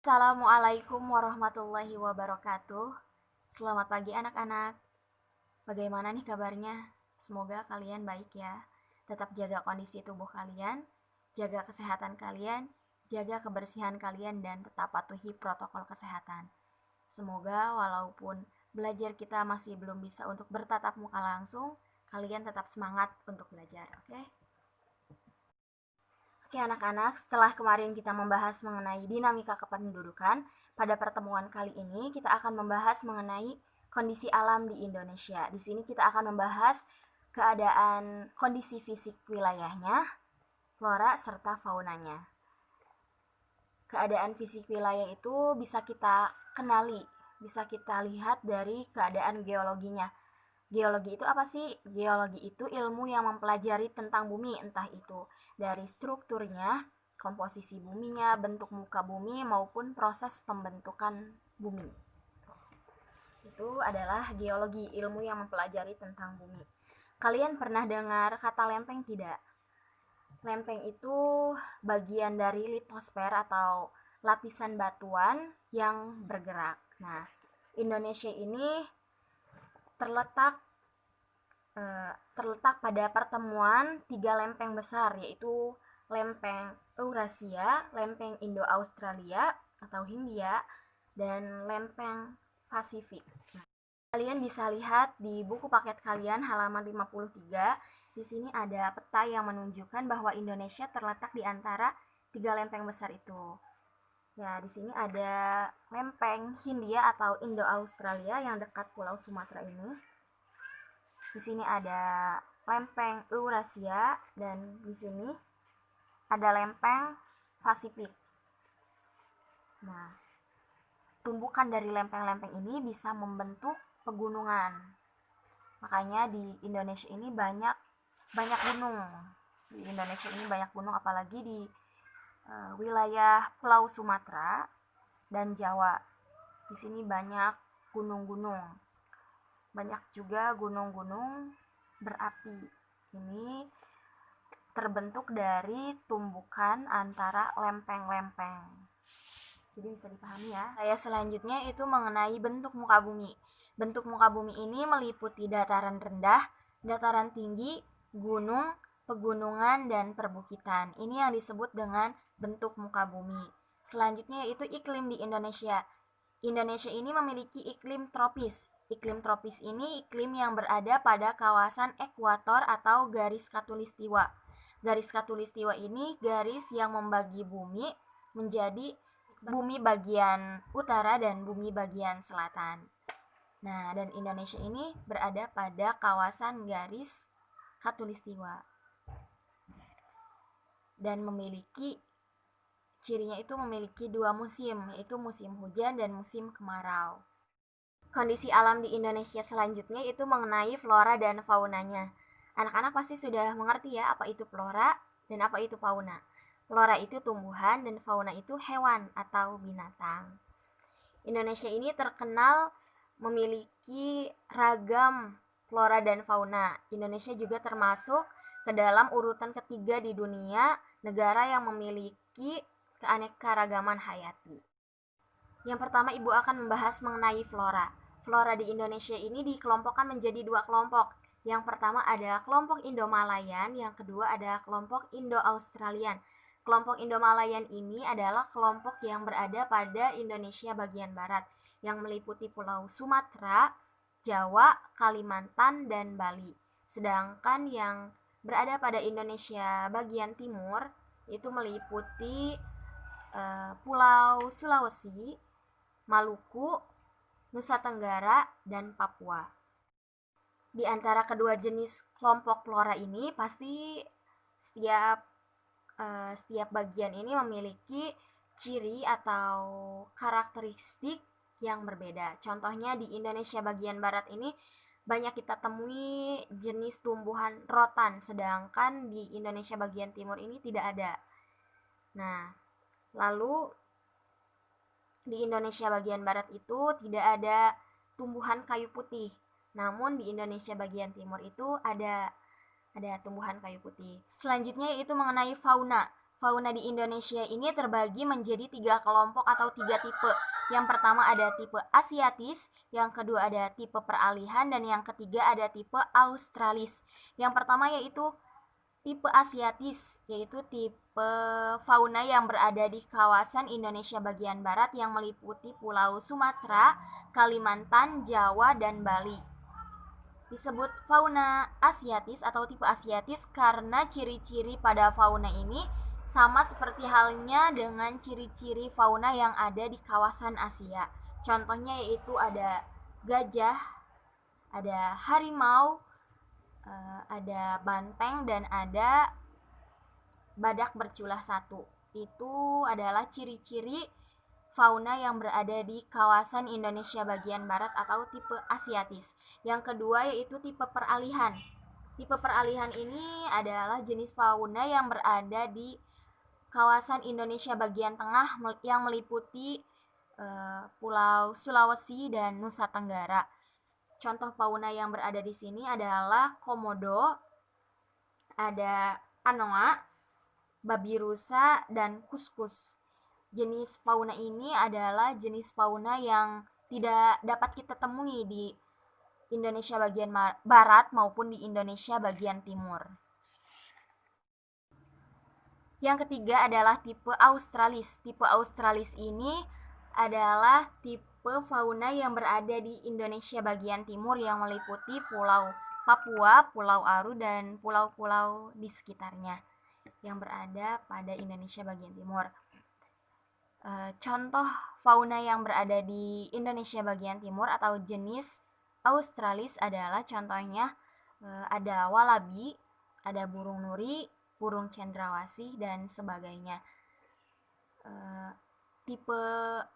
Assalamualaikum warahmatullahi wabarakatuh. Selamat pagi anak-anak. Bagaimana nih kabarnya? Semoga kalian baik ya. Tetap jaga kondisi tubuh kalian, jaga kesehatan kalian, jaga kebersihan kalian, dan tetap patuhi protokol kesehatan. Semoga walaupun belajar kita masih belum bisa untuk bertatap muka langsung, kalian tetap semangat untuk belajar, oke? Oke anak-anak, setelah kemarin kita membahas mengenai dinamika kependudukan, pada pertemuan kali ini kita akan membahas mengenai kondisi alam di Indonesia. Di sini kita akan membahas keadaan kondisi fisik wilayahnya, flora serta faunanya. Keadaan fisik wilayah itu bisa kita kenali, bisa kita lihat dari keadaan geologinya. Geologi itu apa sih? Geologi itu ilmu yang mempelajari tentang bumi, entah itu dari strukturnya, komposisi buminya, bentuk muka bumi, maupun proses pembentukan bumi. Itu adalah geologi, ilmu yang mempelajari tentang bumi. Kalian pernah dengar kata lempeng tidak? Lempeng itu bagian dari litosfer atau lapisan batuan yang bergerak. Nah, Indonesia ini terletak terletak pada pertemuan tiga lempeng besar, yaitu lempeng Eurasia, lempeng Indo-Australia atau Hindia, dan lempeng Pasifik. Nah, kalian bisa lihat di buku paket kalian halaman 53, di sini ada peta yang menunjukkan bahwa Indonesia terletak di antara tiga lempeng besar itu. Ya, di sini ada lempeng Hindia atau Indo-Australia yang dekat Pulau Sumatera ini. Di sini ada lempeng Eurasia dan di sini ada lempeng Pasifik. Nah, tumbukan dari lempeng-lempeng ini bisa membentuk pegunungan. Makanya di Indonesia ini banyak banyak gunung. Di Indonesia ini banyak gunung, apalagi di wilayah Pulau Sumatera dan Jawa. Di sini banyak gunung-gunung. Banyak juga gunung-gunung berapi. Ini terbentuk dari tumbukan antara lempeng-lempeng. Jadi bisa dipahami ya. Saya selanjutnya itu mengenai bentuk muka bumi. Bentuk muka bumi ini meliputi dataran rendah, dataran tinggi, gunung, pegunungan, dan perbukitan. Ini yang disebut dengan bentuk muka bumi. Selanjutnya yaitu iklim di Indonesia. Indonesia ini memiliki iklim tropis. Iklim tropis ini iklim yang berada pada kawasan ekuator atau garis khatulistiwa. Garis khatulistiwa ini garis yang membagi bumi menjadi bumi bagian utara dan bumi bagian selatan. Nah, dan Indonesia ini berada pada kawasan garis khatulistiwa dan memiliki cirinya itu memiliki dua musim, yaitu musim hujan dan musim kemarau. Kondisi alam di Indonesia selanjutnya itu mengenai flora dan faunanya. Anak-anak pasti sudah mengerti ya apa itu flora dan apa itu fauna. Flora itu tumbuhan dan fauna itu hewan atau binatang. Indonesia ini terkenal memiliki ragam flora dan fauna. Indonesia juga termasuk ke dalam urutan ketiga di dunia negara yang memiliki keanekaragaman hayati. Yang pertama, Ibu akan membahas mengenai flora. Flora di Indonesia ini dikelompokkan menjadi dua kelompok. Yang pertama ada kelompok Indo-Malayan, yang kedua ada kelompok Indo-Australian. Kelompok Indo-Malayan ini adalah kelompok yang berada pada Indonesia bagian barat, yang meliputi Pulau Sumatera, Jawa, Kalimantan, dan Bali. Sedangkan yang berada pada Indonesia bagian timur itu meliputi Pulau Sulawesi, Maluku, Nusa Tenggara, dan Papua. Di antara kedua jenis kelompok flora ini pasti setiap bagian ini memiliki ciri atau karakteristik yang berbeda. Contohnya di Indonesia bagian barat ini banyak kita temui jenis tumbuhan rotan, sedangkan di Indonesia bagian timur ini tidak ada. Nah, lalu di Indonesia bagian barat itu tidak ada tumbuhan kayu putih. Namun di Indonesia bagian timur itu ada tumbuhan kayu putih. Selanjutnya itu mengenai fauna. Fauna di Indonesia ini terbagi menjadi 3 kelompok atau 3 tipe. Yang pertama ada tipe Asiatis, yang kedua ada tipe peralihan, dan yang ketiga ada tipe Australis. Yang pertama yaitu tipe Asiatis, yaitu tipe fauna yang berada di kawasan Indonesia bagian barat yang meliputi Pulau Sumatera, Kalimantan, Jawa, dan Bali. Disebut fauna Asiatis atau tipe Asiatis karena ciri-ciri pada fauna ini sama seperti halnya dengan ciri-ciri fauna yang ada di kawasan Asia. Contohnya yaitu ada gajah, ada harimau, ada banteng, dan ada badak berculah satu. Itu adalah ciri-ciri fauna yang berada di kawasan Indonesia bagian barat atau tipe Asiatis. Yang kedua yaitu tipe peralihan. Tipe peralihan ini adalah jenis fauna yang berada di kawasan Indonesia bagian tengah yang meliputi Pulau Sulawesi dan Nusa Tenggara. Contoh fauna yang berada di sini adalah komodo, ada anoa, babi rusa, dan kuskus. Jenis fauna ini adalah jenis fauna yang tidak dapat kita temui di Indonesia bagian barat maupun di Indonesia bagian timur. Yang ketiga adalah tipe Australis. Tipe Australis ini adalah tipe fauna yang berada di Indonesia bagian timur yang meliputi Pulau Papua, Pulau Aru, dan pulau-pulau di sekitarnya yang berada pada Indonesia bagian timur. Contoh fauna yang berada di Indonesia bagian timur atau jenis Australis adalah contohnya ada walabi, ada burung nuri, burung cendrawasih, dan sebagainya. Tipe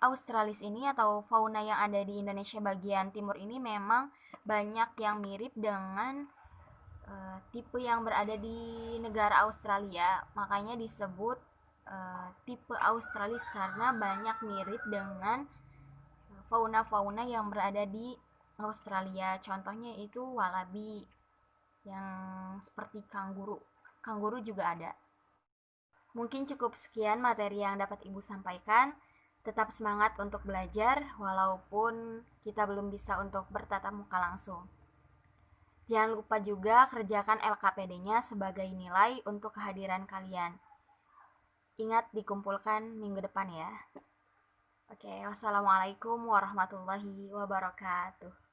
Australis ini atau fauna yang ada di Indonesia bagian timur ini memang banyak yang mirip dengan tipe yang berada di negara Australia, makanya disebut tipe Australis karena banyak mirip dengan fauna-fauna yang berada di Australia. Contohnya itu walabi yang seperti kanguru. Kanguru juga ada. Mungkin cukup sekian materi yang dapat Ibu sampaikan. Tetap semangat untuk belajar walaupun kita belum bisa untuk bertatap muka langsung. Jangan lupa juga kerjakan LKPD-nya sebagai nilai untuk kehadiran kalian. Ingat dikumpulkan minggu depan ya. Oke, wassalamualaikum warahmatullahi wabarakatuh.